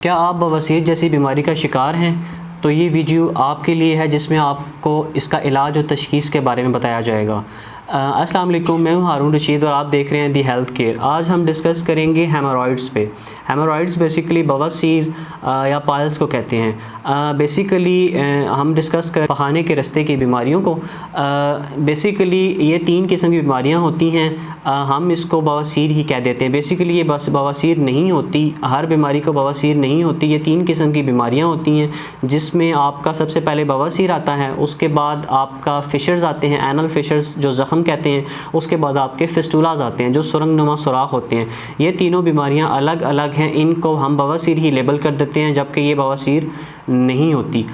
क्या आप बवासीर जैसी बीमारी का शिकार हैं? तो ये वीडियो आपके लिए है जिसमें आपको इसका इलाज और तशख़ीस के बारे में बताया जाएगा। अस्सलाम वालेकुम, मैं हूं हारून रशीद और आप देख रहे हैं दी हेल्थ केयर। आज हम डिस्कस करेंगे हेमोरॉइड्स पे। हेमोरॉइड्स बेसिकली बवासीर या पाइल्स को कहते हैं। बेसिकली हम डिस्कस कर पखाने के रास्ते की बीमारियों को। बेसिकली ये 3 किस्म की बीमारियां होती हैं। हम इसको बवासीर ही कह देते हैं। बेसिकली ये बस बवासीर नहीं होती, हर बीमारी को बवासीर नहीं होती। ये 3 किस्म की बीमारियां होती हैं जिसमें आपका सबसे पहले बवासीर आता है, उसके बाद आपका फिशर्स आते हैं, एनल फिशर्स जो ज़ख़म कहते हैं, उसके बाद आपके फिस्टुलाज आते हैं जो सुरंगनुमा सुराख होते हैं। ये तीनों बीमारियां अलग अलग हैं, इनको हम बवासीर ही लेबल कर देते हैं जबकि ये बवासीर नहीं होती।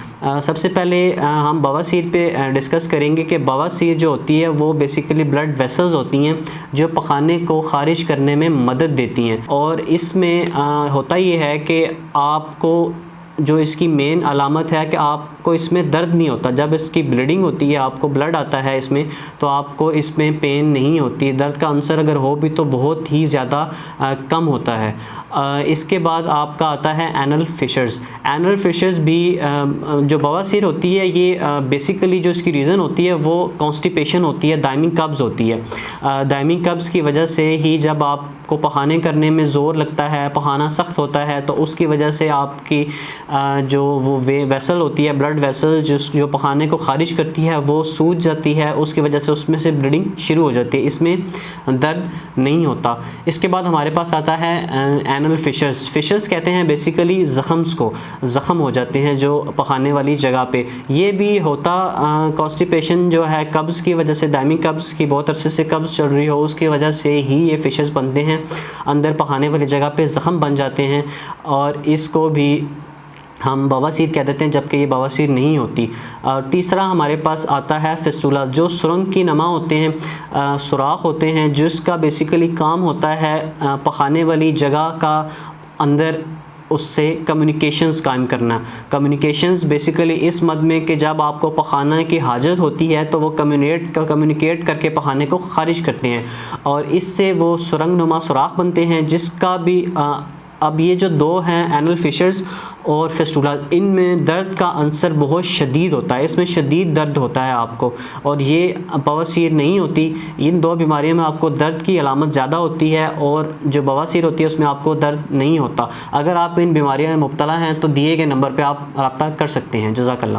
सबसे पहले हम बवासीर पे डिस्कस करेंगे कि बवासीर जो होती है वो बेसिकली ब्लड वेसल्स होती हैं जो पखाने को ख़ारिज करने में मदद देती हैं। और इसमें होता ये है कि आपको जो इसकी मेन अलामत है कि आपको इसमें दर्द नहीं होता। जब इसकी ब्लीडिंग होती है, आपको ब्लड आता है इसमें, तो आपको इसमें पेन नहीं होती। दर्द का अंसर अगर हो भी तो बहुत ही ज़्यादा कम होता है। इसके बाद आपका आता है एनल फिशर्स। एनल फिशर्स भी जो बवासीर होती है ये बेसिकली जो इसकी रीज़न होती है वो कॉन्स्टिपेशन होती है, दायमी कब्ज़ होती है। दायमी कब्ज़ की वजह से ही जब आपको पखाने करने में ज़ोर लगता है, पखाना सख्त होता है, तो उसकी वजह से आपकी जो वो वेसल होती है, ब्लड वेसल जो पखाने को ख़ारिज करती है वो सूज जाती है, उसकी वजह से उसमें से ब्लीडिंग शुरू हो जाती है। इसमें दर्द नहीं होता। इसके बाद हमारे पास आता है एनल फिशर्स। फिशर्स कहते हैं बेसिकली ज़ख़म्स को, ज़ख़म हो जाते हैं जो पखाने वाली जगह पे। ये भी होता कॉन्स्टिपेशन जो है, कब्ज़ की वजह से, दायमी कब्ज़ की बहुत अरसे से कब्ज़ चल रही हो उसकी वजह से ही ये फिशर्स बनते हैं, अंदर पखाने वाली जगह पे ज़ख़म बन जाते हैं और इसको भी हम बवासीर कह देते हैं जबकि ये बवासीर नहीं होती। और तीसरा हमारे पास आता है फिस्टुला, जो सुरंग की नमा होते हैं, सुराख होते हैं, जिसका बेसिकली काम होता है पखाने वाली जगह का अंदर उससे कम्युनिकेशंस कायम करना। कम्युनिकेशंस बेसिकली इस मद में कि जब आपको पखाना की हाजत होती है तो वो कम्युनिकेट करके पखाने को ख़ारिज करते हैं और इससे वो सुरंगनुमा सुराख बनते हैं, जिसका भी अब ये जो 2 हैं एनल फिशर्स और फिस्टुलाज, इनमें दर्द का अंसर बहुत शदीद होता है, इसमें शदीद दर्द होता है आपको, और ये बवासीर नहीं होती। इन 2 बीमारियों में आपको दर्द की अलामत ज़्यादा होती है और जो बवासीर होती है उसमें आपको दर्द नहीं होता। अगर आप इन बीमारियों में मुब्तला हैं तो दिए गए नंबर पर आप रब्ता कर सकते हैं। जज़ाकल्लाह।